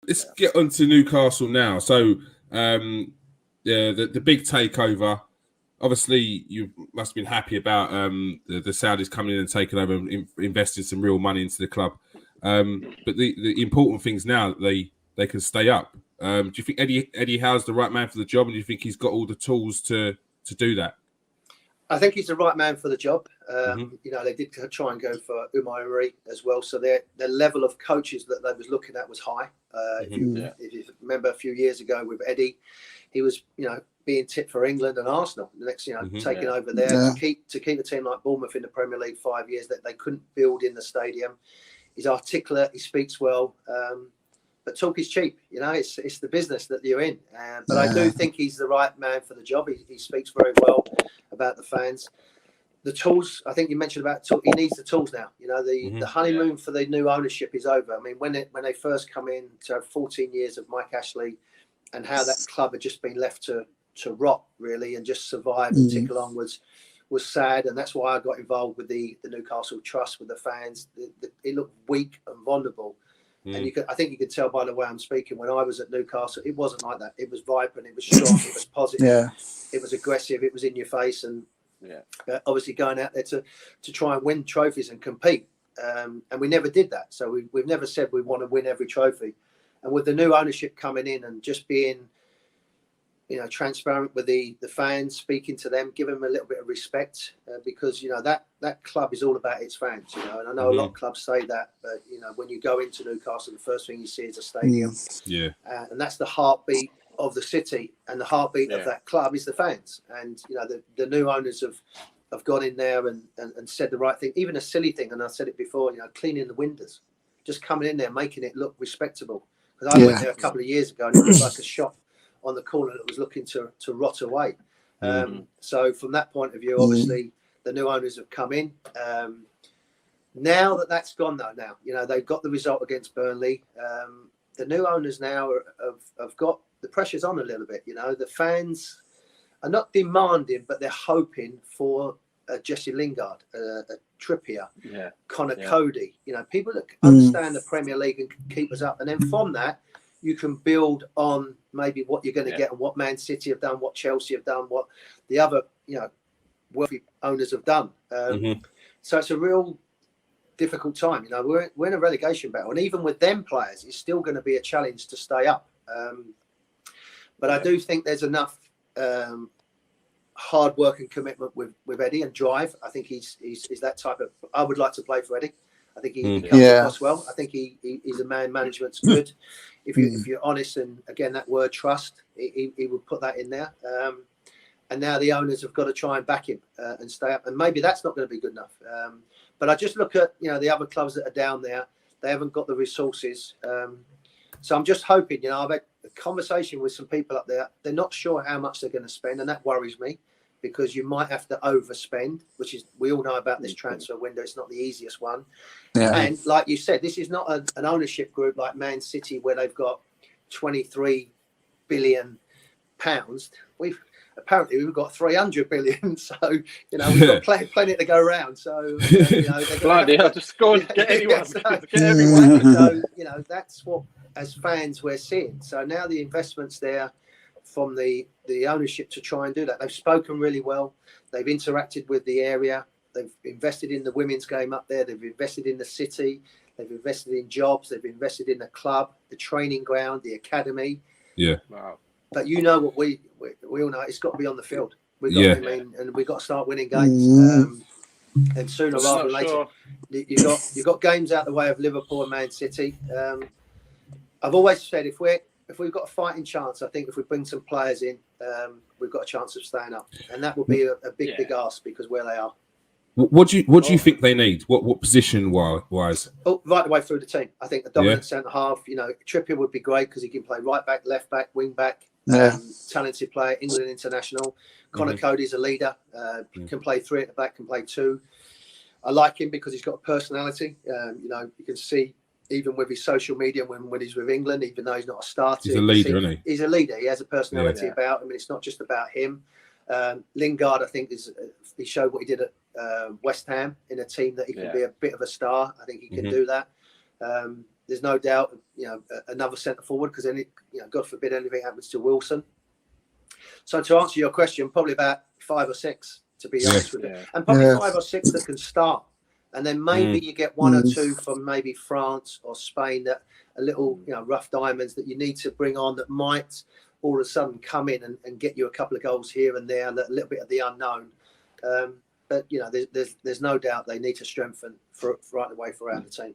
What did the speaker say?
Let's get on to Newcastle now. So, the big takeover. Obviously, you must have been happy about the Saudis coming in and taking over and investing some real money into the club. But the important things now that they can stay up. Do you think Eddie Howe's the right man for the job, and do you think he's got all the tools to do that? I think he's the right man for the job. You know, they did try and go for Umar Emery as well, so their level of coaches that they was looking at was high. If you remember a few years ago with Eddie, he was, you know, being tipped for England and Arsenal. The next, you know, taking over there to keep a team like Bournemouth in the Premier League 5 years that they couldn't build in the stadium. He's articulate, he speaks well, but talk is cheap. You know, it's the business that you're in. But I do think he's the right man for the job. He speaks very well about the fans. The tools, I think you mentioned about he needs the tools now. You know, the honeymoon for the new ownership is over. I mean, when they first come in to have 14 years of Mike Ashley and how that club had just been left to rot really and just survive and tick along was sad, and that's why I got involved with the Newcastle Trust with the fans. It looked weak and vulnerable, and I think you could tell by the way I'm speaking. When I was at Newcastle, it wasn't like that. It was vibrant, it was strong, it was positive, it was aggressive, it was in your face, and obviously going out there to try and win trophies and compete. And we never did that. So we've never said we want to win every trophy. And with the new ownership coming in and just being, you know, transparent with the fans, speaking to them, give them a little bit of respect, because, you know, that club is all about its fans, you know, and I know a lot of clubs say that, but, you know, when you go into Newcastle, the first thing you see is a stadium. And that's the heartbeat of the city, and the heartbeat of that club is the fans. And, you know, the new owners have gone in there and said the right thing, even a silly thing, and I said it before, you know, cleaning the windows, just coming in there, making it look respectable. Because I went there a couple of years ago and it was like a shop on the corner that was looking to rot away. So from that point of view, obviously the new owners have come in. Now that's gone though, you know, they've got the result against Burnley. The new owners now have got the pressure's on a little bit. You know, the fans are not demanding, but they're hoping for Jesse Lingard, a Trippier, Connor Cody. You know, people that understand the Premier League and keep us up. And then from that, you can build on maybe what you're going to get and what Man City have done, what Chelsea have done, what the other, you know, wealthy owners have done. So it's a real difficult time. You know, we're in a relegation battle, and even with them players, it's still going to be a challenge to stay up. But I do think there's enough hard work and commitment with Eddie and drive. I think he's that type of. I would like to play for Eddie. I think he comes across well. I think he's a man. Management's good. If you're honest, and again that word trust, he would put that in there. And now the owners have got to try and back him and stay up. And maybe that's not going to be good enough. But I just look at, you know, the other clubs that are down there. They haven't got the resources. So I'm just hoping, you know, I've had a conversation with some people up there. They're not sure how much they're going to spend, and that worries me, because you might have to overspend, which is, we all know about this transfer window. It's not the easiest one. And like you said, this is not an ownership group like Man City where they've got 23 billion pounds. We've got 300 billion. So, you know, we've got plenty to go around. So, you know, I'll just go and get anyone. Get everyone. So, you know, that's what, as fans, we're seeing. So now the investment's there from the ownership to try and do that. They've spoken really well. They've interacted with the area. They've invested in the women's game up there. They've invested in the city. They've invested in jobs. They've invested in the club, the training ground, the academy. Wow. But you know what we all know, it's got to be on the field. And we've got to start winning games. And sooner rather than later, you've got games out the way of Liverpool and Man City. I've always said if we've got a fighting chance, I think if we bring some players in, we've got a chance of staying up, and that would be a big ask because where they are. What do you think they need? What position wise? Oh, right the way through the team. I think a dominant centre half. You know, Trippier would be great because he can play right back, left back, wing back. Talented player, England international. Connor Cody's a leader. Can play 3 at the back, can play 2. I like him because he's got a personality. You know, you can see even with his social media when he's with England, even though he's not a starter. He's a leader, isn't he? He's a leader. He has a personality about him. It's not just about him. Lingard, I think, he showed what he did at West Ham in a team that he can be a bit of a star. I think he can do that. there's no doubt, another centre forward, because any, God forbid anything happens to Wilson. So to answer your question, probably about 5 or 6, to be honest with you, and probably 5 or 6 that can start, and then maybe you get 1 or 2 from maybe France or Spain, that a little, rough diamonds that you need to bring on, that might all of a sudden come in and get you a couple of goals here and there, a little bit of the unknown. But there's no doubt they need to strengthen right away throughout the team.